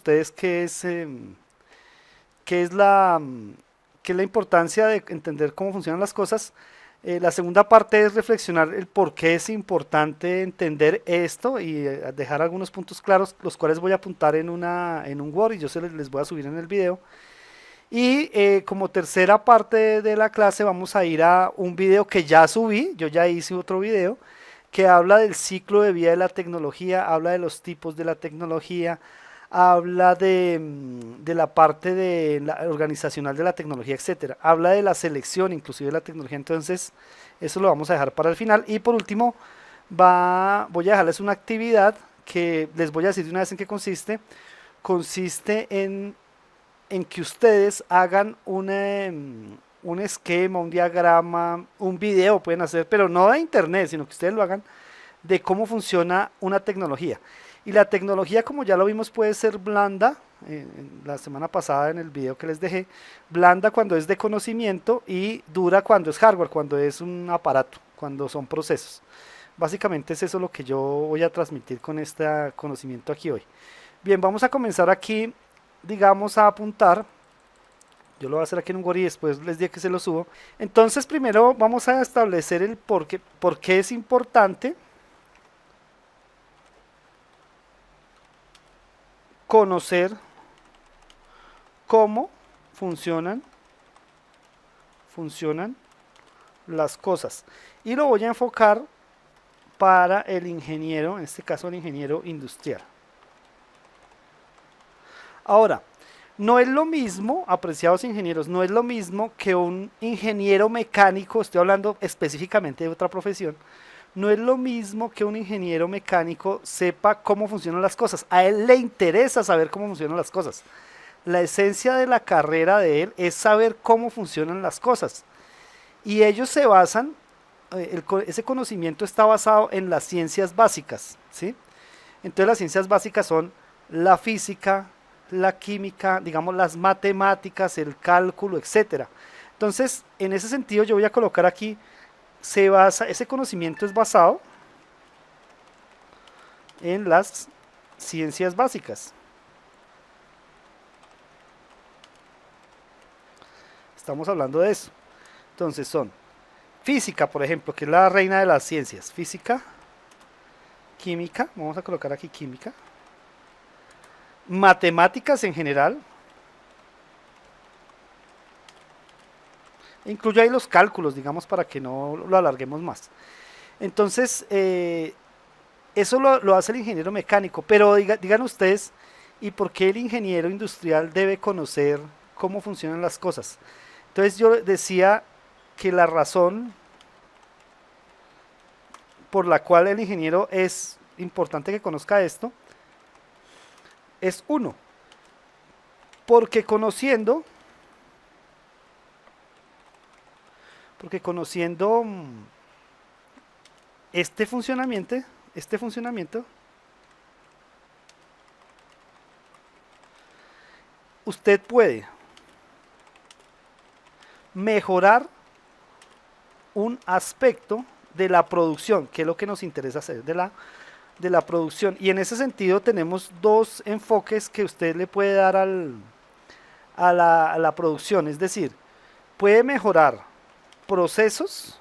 ustedes qué es la, qué es la importancia de entender cómo funcionan las cosas. La segunda parte es reflexionar el por qué es importante entender esto y dejar algunos puntos claros, los cuales voy a apuntar en un Word y yo les voy a subir en el video. Y como tercera parte de la clase vamos a ir a un video que ya subí, yo ya hice otro video, que habla del ciclo de vida de la tecnología, habla de los tipos de la tecnología, habla de la parte de la organizacional de la tecnología, etcétera. Habla de la selección inclusive de la tecnología, entonces eso lo vamos a dejar para el final. Y por último, voy a dejarles una actividad que les voy a decir de una vez en qué consiste. Consiste en que ustedes hagan un esquema, un diagrama, un video pueden hacer, pero no de internet, sino que ustedes lo hagan de cómo funciona una tecnología. Y la tecnología, como ya lo vimos, puede ser blanda, la semana pasada en el video que les dejé, blanda cuando es de conocimiento y dura cuando es hardware, cuando es un aparato, cuando son procesos. Básicamente es eso lo que yo voy a transmitir con este conocimiento aquí hoy. Bien, vamos a comenzar aquí, digamos, a apuntar. Yo lo voy a hacer aquí en un Word y después les digo que se lo subo. Entonces, primero vamos a establecer el por qué es importante conocer cómo funcionan las cosas. Y lo voy a enfocar para el ingeniero, en este caso el ingeniero industrial. Ahora, no es lo mismo, apreciados ingenieros, no es lo mismo que un ingeniero mecánico, estoy hablando específicamente de otra profesión, no es lo mismo que un ingeniero mecánico sepa cómo funcionan las cosas. A él le interesa saber cómo funcionan las cosas. La esencia de la carrera de él es saber cómo funcionan las cosas. Y ellos se basan, ese conocimiento está basado en las ciencias básicas, ¿sí? Entonces las ciencias básicas son la física, la química, digamos las matemáticas, el cálculo, etcétera. Entonces, en ese sentido yo voy a colocar aquí, ese conocimiento es basado en las ciencias básicas. Estamos hablando de eso. Entonces son física, por ejemplo, que es la reina de las ciencias. Física, química, vamos a colocar aquí química. Matemáticas en general. Incluye ahí los cálculos, digamos, para que no lo alarguemos más. Entonces, eso lo hace el ingeniero mecánico, pero digan ustedes, ¿y por qué el ingeniero industrial debe conocer cómo funcionan las cosas? Entonces yo decía que la razón por la cual el ingeniero es importante que conozca esto es uno, porque conociendo este funcionamiento, usted puede mejorar un aspecto de la producción, que es lo que nos interesa hacer, de la producción. Y en ese sentido tenemos dos enfoques que usted le puede dar a la producción, es decir, puede mejorar procesos,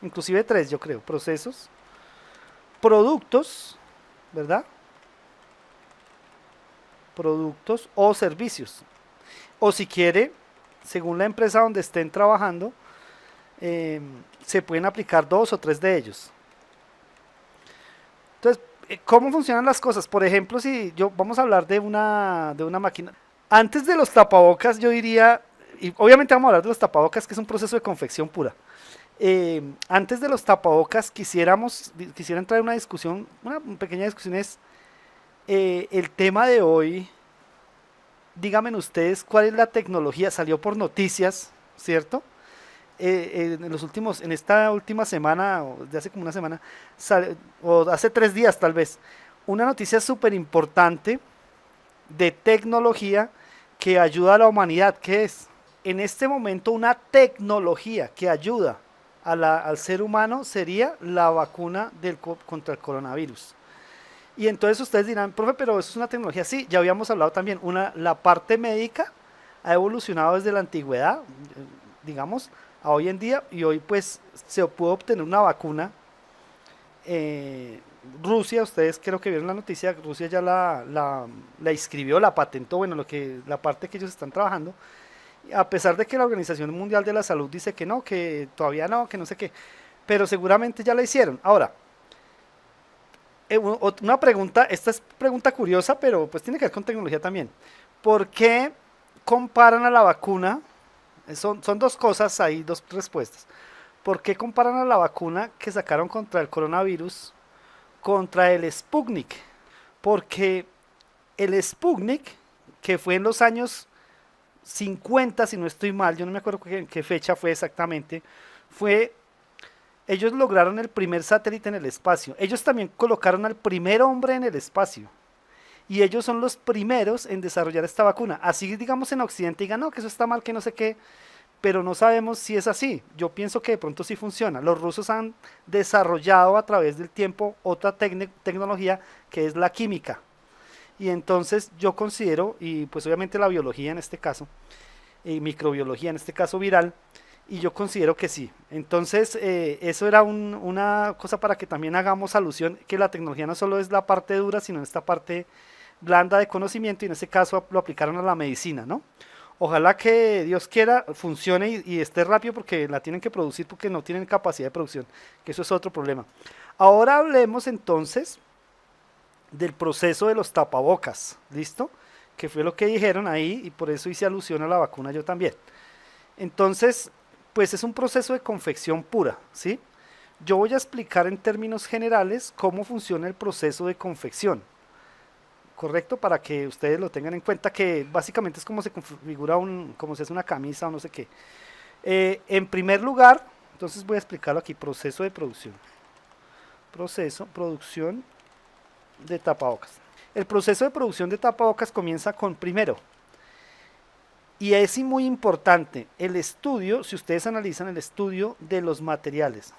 inclusive tres yo creo, procesos, productos, ¿verdad? Productos o servicios. O si quiere, según la empresa donde estén trabajando, se pueden aplicar dos o tres de ellos. Entonces, ¿cómo funcionan las cosas? Por ejemplo, si vamos a hablar de una máquina. Antes de los tapabocas, yo diría, y obviamente vamos a hablar de los tapabocas, que es un proceso de confección pura. Antes de los tapabocas, quisiera entrar en una discusión, una pequeña discusión es, el tema de hoy, díganme ustedes cuál es la tecnología, salió por noticias, ¿cierto? En esta última semana, o de hace como una semana, o hace 3 días tal vez, una noticia súper importante de tecnología que ayuda a la humanidad, que es en este momento una tecnología que ayuda al ser humano sería la vacuna contra el coronavirus. Y entonces ustedes dirán, profe, pero eso es una tecnología. Sí, ya habíamos hablado también, la parte médica ha evolucionado desde la antigüedad, digamos, a hoy en día, y hoy pues se pudo obtener una vacuna. eh, Rusia, ustedes creo que vieron la noticia, Rusia ya la inscribió, la patentó, bueno, la parte que ellos están trabajando, a pesar de que la Organización Mundial de la Salud dice que no, que todavía no, que no sé qué, pero seguramente ya la hicieron. Ahora, una pregunta, esta es pregunta curiosa, pero pues tiene que ver con tecnología también. ¿Por qué comparan a la vacuna? Son dos cosas ahí, dos respuestas. ¿Por qué comparan a la vacuna que sacaron contra el coronavirus contra el Sputnik? Porque el Sputnik, que fue en los años 50, si no estoy mal, yo no me acuerdo en qué fecha fue exactamente, fue, ellos lograron el primer satélite en el espacio. Ellos también colocaron al primer hombre en el espacio. Y ellos son los primeros en desarrollar esta vacuna. Así digamos en Occidente digan, no, que eso está mal, que no sé qué, pero no sabemos si es así. Yo pienso que de pronto sí funciona. Los rusos han desarrollado a través del tiempo otra tecnología que es la química. Y entonces yo considero, y pues obviamente la biología en este caso, y microbiología en este caso viral, y yo considero que sí. Entonces eso era una cosa para que también hagamos alusión que la tecnología no solo es la parte dura, sino esta parte blanda de conocimiento, y en este caso lo aplicaron a la medicina, ¿no? Ojalá que Dios quiera funcione y esté rápido porque la tienen que producir porque no tienen capacidad de producción, que eso es otro problema. Ahora hablemos entonces del proceso de los tapabocas, ¿listo? Que fue lo que dijeron ahí y por eso hice alusión a la vacuna yo también. Entonces, pues es un proceso de confección pura, ¿sí? Yo voy a explicar en términos generales cómo funciona el proceso de confección, ¿correcto? Para que ustedes lo tengan en cuenta, que básicamente es como se configura como se hace una camisa o no sé qué. En primer lugar, entonces voy a explicarlo aquí, proceso de producción. Producción de tapabocas. El proceso de producción de tapabocas comienza con primero, y es muy importante, el estudio, si ustedes analizan el estudio de los materiales.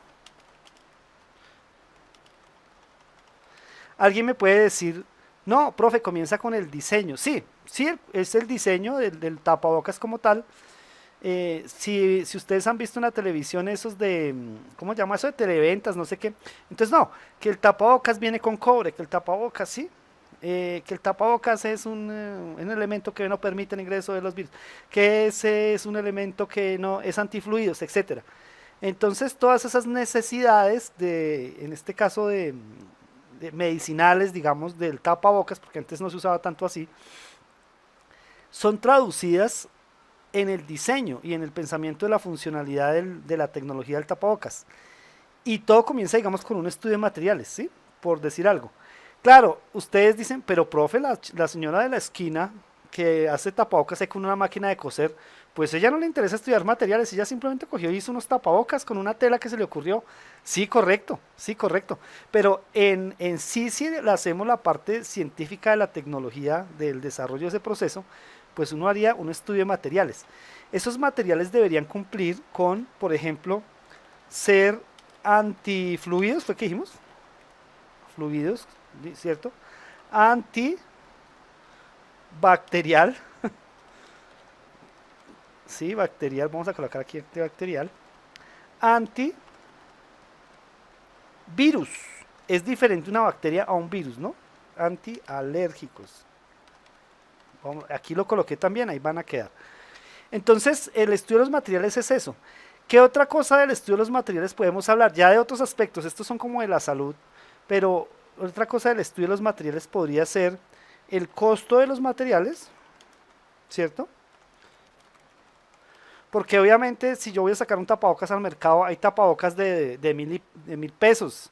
Alguien me puede decir, no, profe, comienza con el diseño. Sí, sí, es el diseño del tapabocas como tal. Si ustedes han visto en la televisión esos de, ¿cómo se llama eso? De televentas, no sé qué. Entonces, no, que el tapabocas viene con cobre, que el tapabocas, sí. Que el tapabocas es un elemento que no permite el ingreso de los virus, que ese es un elemento que no es antifluidos, etcétera. Entonces, todas esas necesidades en este caso de medicinales, digamos, del tapabocas, porque antes no se usaba tanto así, son traducidas en el diseño y en el pensamiento de la funcionalidad de la tecnología del tapabocas. Y todo comienza, digamos, con un estudio de materiales, ¿sí? Por decir algo. Claro, ustedes dicen, pero profe, la señora de la esquina que hace tapabocas con una máquina de coser, pues ella no le interesa estudiar materiales, ella simplemente cogió y hizo unos tapabocas con una tela que se le ocurrió. Sí, correcto, sí, correcto. Pero en sí, si le hacemos la parte científica de la tecnología, del desarrollo de ese proceso, pues uno haría un estudio de materiales. Esos materiales deberían cumplir con, por ejemplo, ser antifluidos, ¿fue que dijimos? Fluidos, ¿cierto? Antibacterial, sí, bacterial, vamos a colocar aquí antibacterial, antivirus, es diferente una bacteria a un virus, ¿no? Antialérgicos, aquí lo coloqué también, ahí van a quedar. Entonces, el estudio de los materiales es eso. ¿Qué otra cosa del estudio de los materiales podemos hablar? Ya de otros aspectos, estos son como de la salud, pero otra cosa del estudio de los materiales podría ser el costo de los materiales, ¿cierto? Porque obviamente si yo voy a sacar un tapabocas al mercado, hay tapabocas de 1.000 pesos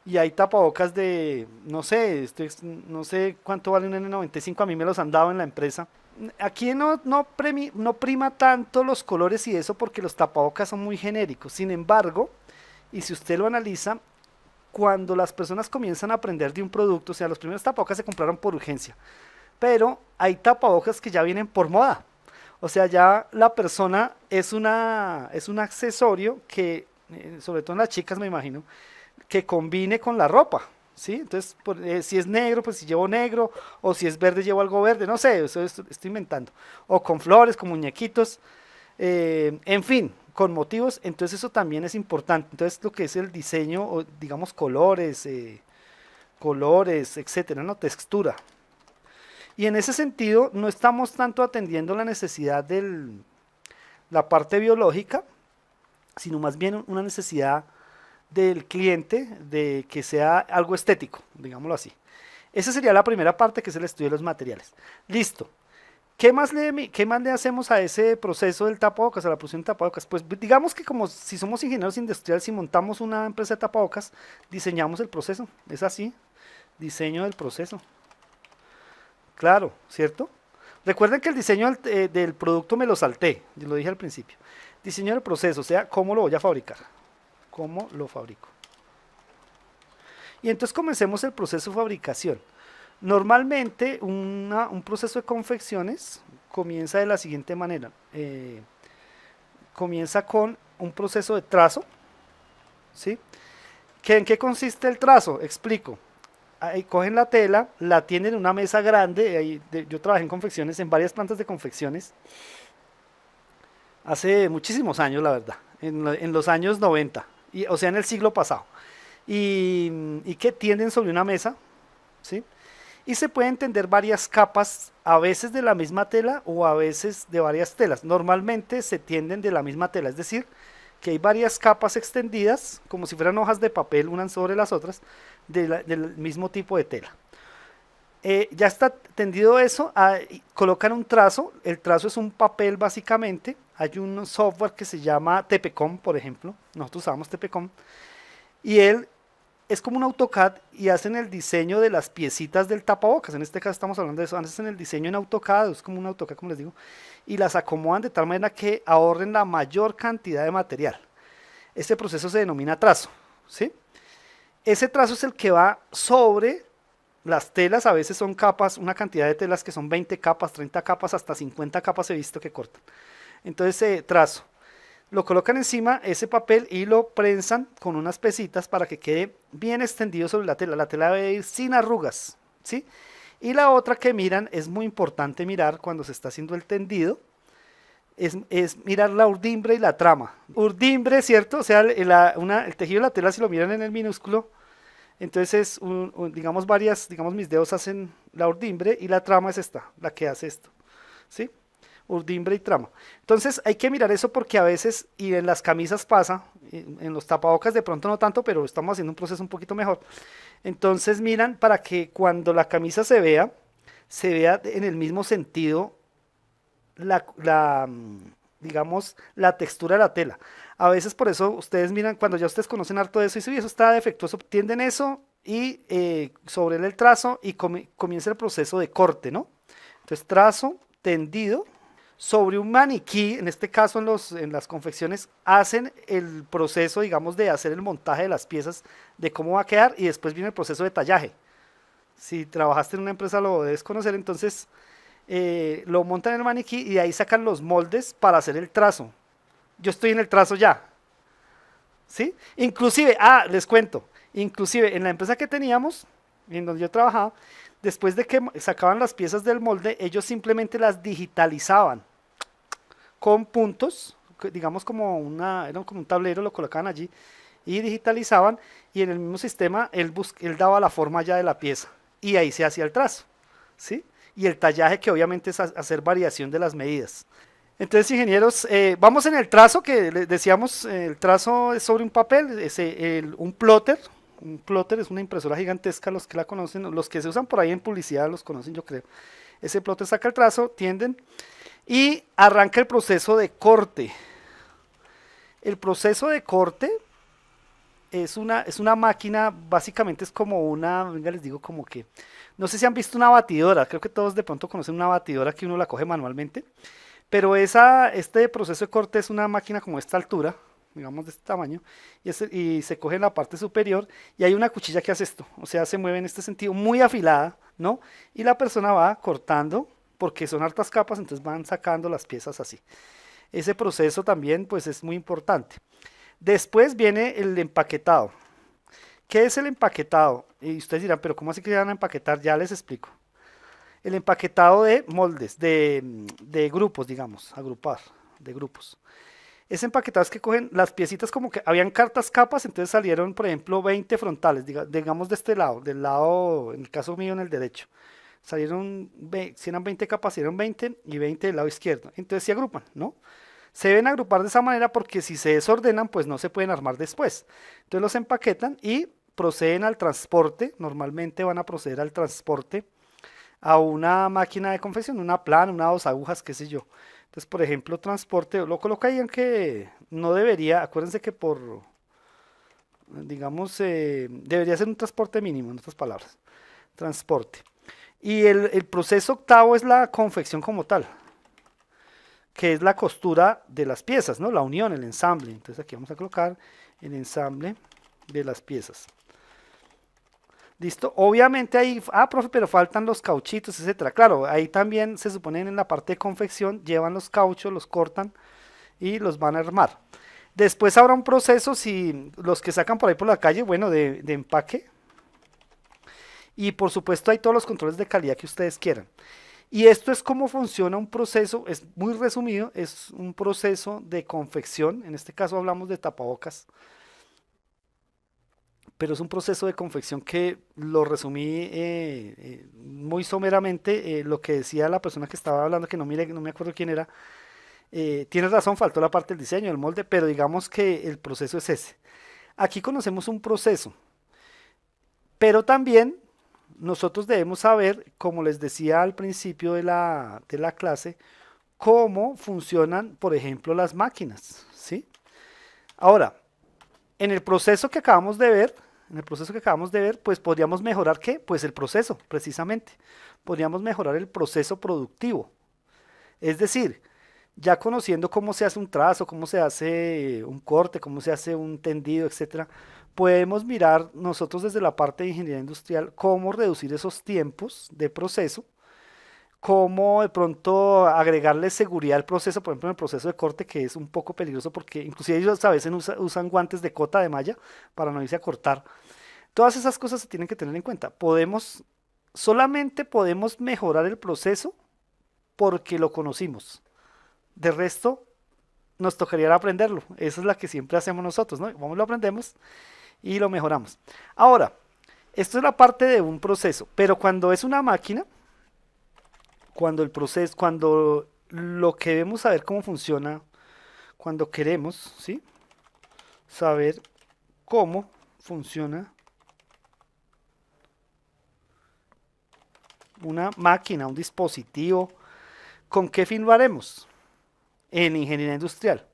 y hay tapabocas de, no sé, no sé cuánto vale un N95, a mí me los han dado en la empresa. Aquí no prima tanto los colores y eso porque los tapabocas son muy genéricos. Sin embargo, y si usted lo analiza, cuando las personas comienzan a aprender de un producto, o sea, los primeros tapabocas se compraron por urgencia, pero hay tapabocas que ya vienen por moda. O sea, ya la persona es un accesorio que, sobre todo en las chicas me imagino, que combine con la ropa. ¿sí? Entonces, si es negro, pues si llevo negro, o si es verde, llevo algo verde, no sé, eso estoy inventando. O con flores, con muñequitos, en fin, con motivos, entonces eso también es importante. Entonces, lo que es el diseño, o digamos colores, etcétera, ¿no? Textura. Y en ese sentido, no estamos tanto atendiendo la necesidad de la parte biológica, sino más bien una necesidad del cliente de que sea algo estético, digámoslo así. Esa sería la primera parte, que es el estudio de los materiales. Listo. ¿Qué más le hacemos a ese proceso del tapabocas, a la producción de tapabocas? Pues digamos que como si somos ingenieros industriales, si montamos una empresa de tapabocas, diseñamos el proceso. Es así, diseño del proceso. Claro, ¿cierto? Recuerden que el diseño del producto me lo salté, yo lo dije al principio. Diseño del proceso, o sea, ¿cómo lo voy a fabricar? ¿Cómo lo fabrico? Y entonces comencemos el proceso de fabricación. Normalmente un proceso de confecciones comienza de la siguiente manera. Comienza con un proceso de trazo, ¿sí? ¿En qué consiste el trazo? Explico. Ahí cogen la tela, la tienen en una mesa grande. Yo trabajé en confecciones, en varias plantas de confecciones, hace muchísimos años, la verdad, en los años 90, o sea, en el siglo pasado. Y que tienden sobre una mesa, ¿sí? Y se pueden tender varias capas, a veces de la misma tela o a veces de varias telas. Normalmente se tienden de la misma tela, es decir, que hay varias capas extendidas, como si fueran hojas de papel unas sobre las otras, del mismo tipo de tela. Ya está tendido eso, colocan un trazo. El trazo es un papel básicamente. Hay un software que se llama TPCOM, por ejemplo, nosotros usamos TPCOM, y él es como un AutoCAD, y hacen el diseño de las piecitas del tapabocas. En este caso estamos hablando de eso. Hacen el diseño en AutoCAD, es como un AutoCAD, como les digo, y las acomodan de tal manera que ahorren la mayor cantidad de material. Este proceso se denomina trazo, ¿sí? Ese trazo es el que va sobre las telas. A veces son capas, una cantidad de telas que son 20 capas, 30 capas, hasta 50 capas he visto que cortan. Entonces, trazo. Lo colocan encima ese papel y lo prensan con unas pesitas para que quede bien extendido sobre la tela. La tela debe ir sin arrugas, ¿sí? Y la otra que miran, es muy importante mirar cuando se está haciendo el tendido, es mirar la urdimbre y la trama. Urdimbre, ¿cierto? O sea, el tejido de la tela, si lo miran en el minúsculo, entonces digamos digamos mis dedos hacen la urdimbre, y la trama es esta, la que hace esto, ¿sí? Urdimbre y trama. Entonces hay que mirar eso, porque a veces, y en las camisas pasa, en los tapabocas de pronto no tanto, pero estamos haciendo un proceso un poquito mejor. Entonces miran para que cuando la camisa se vea en el mismo sentido digamos, la textura de la tela. A veces por eso ustedes miran, cuando ya ustedes conocen harto de eso, y si eso está defectuoso, tienden eso y sobre el trazo, y comienza el proceso de corte, ¿no? Entonces trazo, tendido, sobre un maniquí. En este caso en las confecciones hacen el proceso, digamos, de hacer el montaje de las piezas, de cómo va a quedar, y después viene el proceso de tallaje. Si trabajaste en una empresa lo debes conocer. Entonces lo montan en el maniquí, y de ahí sacan los moldes para hacer el trazo. Yo estoy en el trazo ya, ¿sí? Inclusive, les cuento, inclusive en la empresa que teníamos, en donde yo trabajaba, después de que sacaban las piezas del molde, ellos simplemente las digitalizaban con puntos, digamos era como un tablero, lo colocaban allí y digitalizaban, y en el mismo sistema él daba la forma ya de la pieza, y ahí se hacía el trazo, ¿sí? Y el tallaje, que obviamente es hacer variación de las medidas. Entonces, ingenieros, vamos en el trazo, que les decíamos. El trazo es sobre un papel, un plotter. Un plotter es una impresora gigantesca, los que la conocen, los que se usan por ahí en publicidad los conocen, yo creo. Ese plotter saca el trazo, tienden, y arranca el proceso de corte. El proceso de corte es una máquina, básicamente es como venga, les digo, como que, no sé si han visto una batidora. Creo que todos de pronto conocen una batidora que uno la coge manualmente, pero este proceso de corte es una máquina como esta altura, digamos de este tamaño, y se coge en la parte superior, y hay una cuchilla que hace esto, o sea, se mueve en este sentido, muy afilada, ¿no? Y la persona va cortando, porque son hartas capas, entonces van sacando las piezas así. Ese proceso también, pues, es muy importante. Después viene el empaquetado. ¿Qué es el empaquetado? Y ustedes dirán, pero ¿cómo así que van a empaquetar? Ya les explico. El empaquetado de moldes, de grupos, digamos, agrupar, de grupos. Es empaquetado es que cogen las piecitas como que habían cartas capas, entonces salieron, por ejemplo, 20 frontales, digamos de este lado, del lado, en el caso mío, en el derecho. Salieron, si eran 20 capas, salieron 20 y 20 del lado izquierdo. Entonces se agrupan, ¿no? Se deben agrupar de esa manera porque si se desordenan, pues no se pueden armar después. Entonces los empaquetan y proceden al transporte. Normalmente van a proceder al transporte a una máquina de confección, una plana, una dos agujas, qué sé yo. Entonces, por ejemplo, transporte, lo colocarían que no debería, acuérdense que por, digamos, debería ser un transporte mínimo, en otras palabras, transporte. Y el proceso octavo es la confección como tal, que es la costura de las piezas, ¿no? La unión, el ensamble. Entonces aquí vamos a colocar el ensamble de las piezas. Listo. Obviamente ahí, profe, pero faltan los cauchitos, etcétera. Claro, ahí también se supone en la parte de confección, llevan los cauchos, los cortan y los van a armar. Después habrá un proceso, si los que sacan por ahí por la calle, bueno, de empaque. Y por supuesto hay todos los controles de calidad que ustedes quieran. Y esto es cómo funciona un proceso, es muy resumido, es un proceso de confección, en este caso hablamos de tapabocas, pero es un proceso de confección que lo resumí muy someramente, lo que decía la persona que estaba hablando, que no me acuerdo quién era, tiene razón, faltó la parte del diseño, del molde, pero digamos que el proceso es ese. Aquí conocemos un proceso, pero también nosotros debemos saber, como les decía al principio de la clase, cómo funcionan, por ejemplo, las máquinas, ¿sí? Ahora, en el proceso que acabamos de ver, pues podríamos mejorar ¿qué? Pues el proceso, precisamente. Podríamos mejorar el proceso productivo. Es decir, ya conociendo cómo se hace un trazo, cómo se hace un corte, cómo se hace un tendido, etcétera, podemos mirar nosotros desde la parte de ingeniería industrial cómo reducir esos tiempos de proceso, cómo de pronto agregarle seguridad al proceso, por ejemplo en el proceso de corte que es un poco peligroso porque inclusive ellos a veces usan guantes de cota de malla para no irse a cortar. Todas esas cosas se tienen que tener en cuenta. Solamente podemos mejorar el proceso porque lo conocimos. De resto, nos tocaría aprenderlo. Esa es la que siempre hacemos nosotros, ¿no? Vamos, lo aprendemos y lo mejoramos. Ahora, esto es la parte de un proceso, pero cuando es una máquina, cuando el proceso, cuando lo que debemos saber cómo funciona, cuando queremos, ¿sí? Saber cómo funciona una máquina, un dispositivo, ¿con qué fin lo haremos? En ingeniería industrial.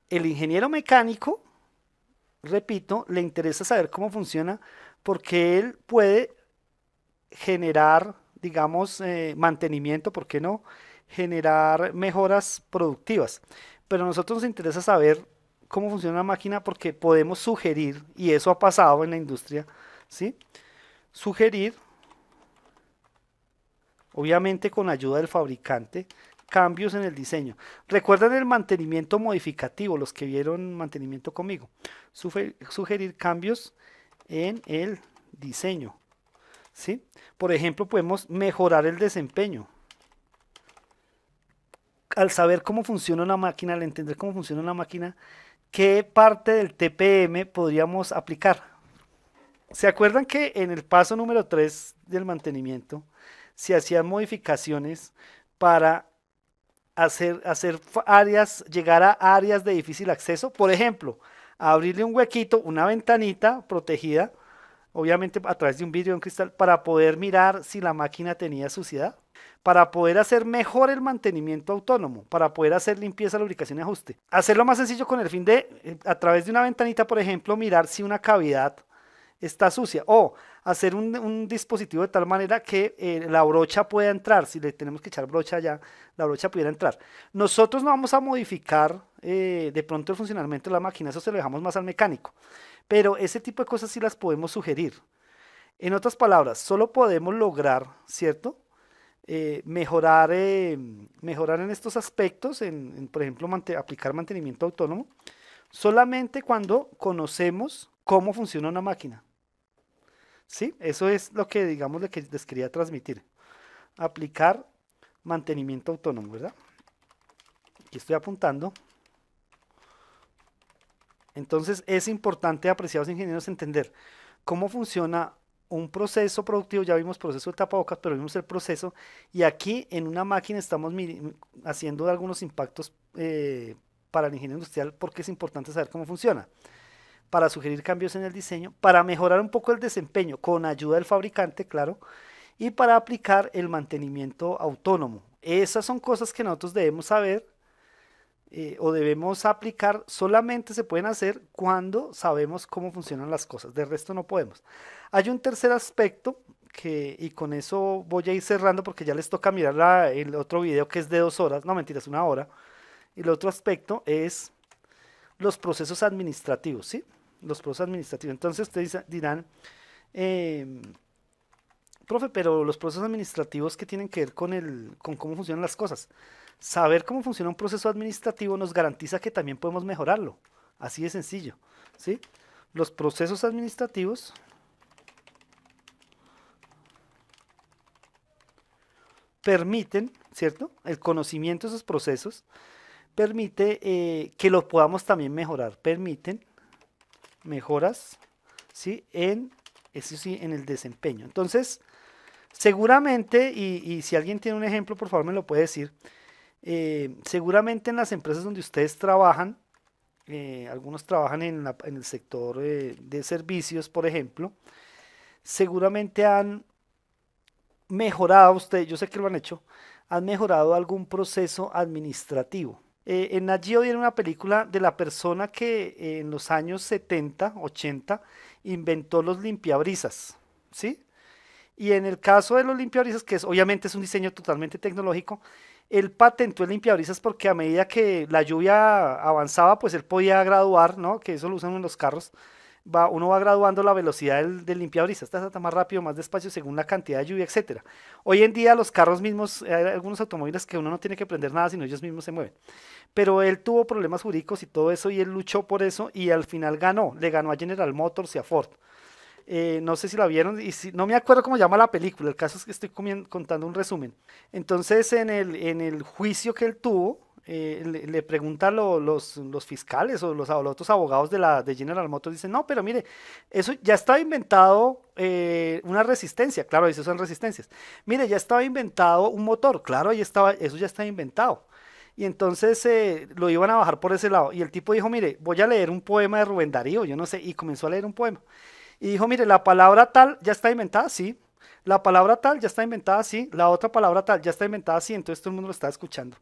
El ingeniero mecánico, repito, le interesa saber cómo funciona porque él puede generar, digamos, mantenimiento, ¿por qué no? Generar mejoras productivas. Pero a nosotros nos interesa saber cómo funciona una máquina porque podemos sugerir, y eso ha pasado en la industria, ¿sí? Sugerir, obviamente con ayuda del fabricante, cambios en el diseño. Recuerden el mantenimiento modificativo, los que vieron mantenimiento conmigo. Sugerir cambios en el diseño. ¿Sí? Por ejemplo, podemos mejorar el desempeño. Al saber cómo funciona una máquina, al entender cómo funciona una máquina, ¿qué parte del TPM podríamos aplicar? ¿Se acuerdan que en el paso número 3 del mantenimiento se hacían modificaciones para hacer áreas, llegar a áreas de difícil acceso? Por ejemplo, abrirle un huequito, una ventanita protegida, obviamente a través de un vidrio, de un cristal, para poder mirar si la máquina tenía suciedad, para poder hacer mejor el mantenimiento autónomo, para poder hacer limpieza, lubricación y ajuste. Hacerlo más sencillo con el fin de, a través de una ventanita, por ejemplo, mirar si una cavidad está sucia o hacer un dispositivo de tal manera que la brocha pueda entrar, si le tenemos que echar brocha ya, la brocha pudiera entrar. Nosotros no vamos a modificar de pronto el funcionamiento de la máquina, eso se lo dejamos más al mecánico, pero ese tipo de cosas sí las podemos sugerir. En otras palabras, solo podemos lograr, ¿cierto? Mejorar en estos aspectos, por ejemplo, aplicar mantenimiento autónomo, solamente cuando conocemos cómo funciona una máquina. ¿Sí? Eso es lo que, digamos, lo que les quería transmitir. Aplicar mantenimiento autónomo, ¿verdad? Aquí estoy apuntando. Entonces es importante, apreciados ingenieros, entender cómo funciona un proceso productivo. Ya vimos proceso de tapabocas, pero vimos el proceso. Y aquí en una máquina estamos haciendo algunos impactos para el ingeniero industrial porque es importante saber cómo funciona. Para sugerir cambios en el diseño, para mejorar un poco el desempeño con ayuda del fabricante, claro, y para aplicar el mantenimiento autónomo. Esas son cosas que nosotros debemos saber o debemos aplicar, solamente se pueden hacer cuando sabemos cómo funcionan las cosas, de resto no podemos. Hay un tercer aspecto y con eso voy a ir cerrando porque ya les toca mirar el otro video que es de 2 horas, no mentiras, 1 hora. Y el otro aspecto es los procesos administrativos, ¿sí? Los procesos administrativos. Entonces ustedes dirán, eh, profe, pero los procesos administrativos que tienen que ver con cómo funcionan las cosas. Saber cómo funciona un proceso administrativo nos garantiza que también podemos mejorarlo. Así de sencillo, ¿sí? Los procesos administrativos permiten, ¿cierto? El conocimiento de esos procesos permite que lo podamos también mejorar. Permiten mejoras, ¿sí? Eso sí, en el desempeño. Entonces, seguramente, y si alguien tiene un ejemplo, por favor me lo puede decir. Seguramente en las empresas donde ustedes trabajan, algunos trabajan en el sector de servicios, por ejemplo, seguramente han mejorado, ustedes, yo sé que lo han hecho, han mejorado algún proceso administrativo. En Nat Geo dieron una película de la persona que en los años 70, 80 inventó los limpiabrisas, ¿sí? Y en el caso de los limpiabrisas, que obviamente es un diseño totalmente tecnológico, él patentó el limpiabrisas porque a medida que la lluvia avanzaba, pues él podía graduar, ¿no? Que eso lo usan en los carros. Uno va graduando la velocidad del limpiabrisas, está más rápido, más despacio, según la cantidad de lluvia, etcétera. Hoy en día los carros mismos, hay algunos automóviles que uno no tiene que prender nada, sino ellos mismos se mueven. Pero él tuvo problemas jurídicos y todo eso, y él luchó por eso, y al final ganó, le ganó a General Motors y a Ford. No sé si la vieron, y no me acuerdo cómo llama la película, el caso es que estoy contando un resumen. Entonces, en el juicio que él tuvo, le preguntan los fiscales o los otros abogados de General Motors, dicen, no, pero mire, eso ya estaba inventado una resistencia, claro, esas son resistencias. Mire, ya estaba inventado un motor, claro, ahí estaba, eso ya estaba inventado. Y entonces lo iban a bajar por ese lado. Y el tipo dijo, mire, voy a leer un poema de Rubén Darío, yo no sé, y comenzó a leer un poema. Y dijo, mire, la palabra tal ya está inventada, sí. La palabra tal ya está inventada, sí. La otra palabra tal ya está inventada, sí. Entonces todo el mundo lo está escuchando.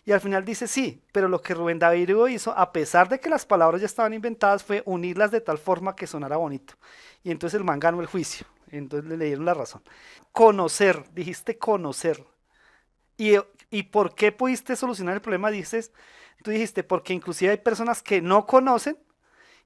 Y al final dice, sí, pero lo que Rubén Darío hizo, a pesar de que las palabras ya estaban inventadas, fue unirlas de tal forma que sonara bonito. Y entonces el man ganó el juicio. Entonces le dieron la razón. Conocer, dijiste conocer. ¿Y, y por qué pudiste solucionar el problema? Tú dijiste, porque inclusive hay personas que no conocen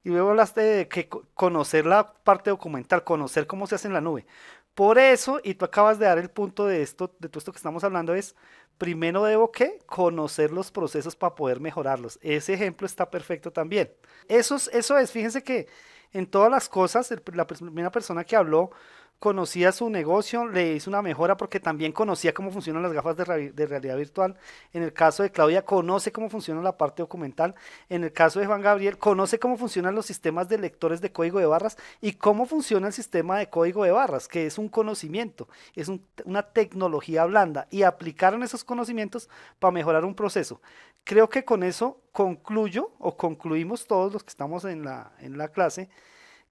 y luego hablaste de que conocer la parte documental, conocer cómo se hace en la nube. Por eso, y tú acabas de dar el punto de esto, de todo esto que estamos hablando, es primero debo que conocer los procesos para poder mejorarlos. Ese ejemplo está perfecto también. Eso es, fíjense que en todas las cosas, la primera persona que habló conocía su negocio, le hizo una mejora porque también conocía cómo funcionan las gafas de realidad virtual. En el caso de Claudia, conoce cómo funciona la parte documental. En el caso de Juan Gabriel, conoce cómo funcionan los sistemas de lectores de código de barras y cómo funciona el sistema de código de barras, que es un conocimiento, es una tecnología blanda y aplicaron esos conocimientos para mejorar un proceso. Creo que con eso concluyo o concluimos todos los que estamos en la clase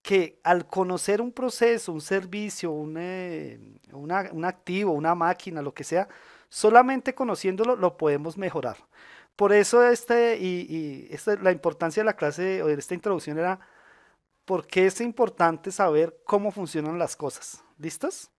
que al conocer un proceso, un servicio, un activo, una máquina, lo que sea, solamente conociéndolo lo podemos mejorar. Por eso la importancia de la clase o de esta introducción era por qué es importante saber cómo funcionan las cosas. ¿Listos?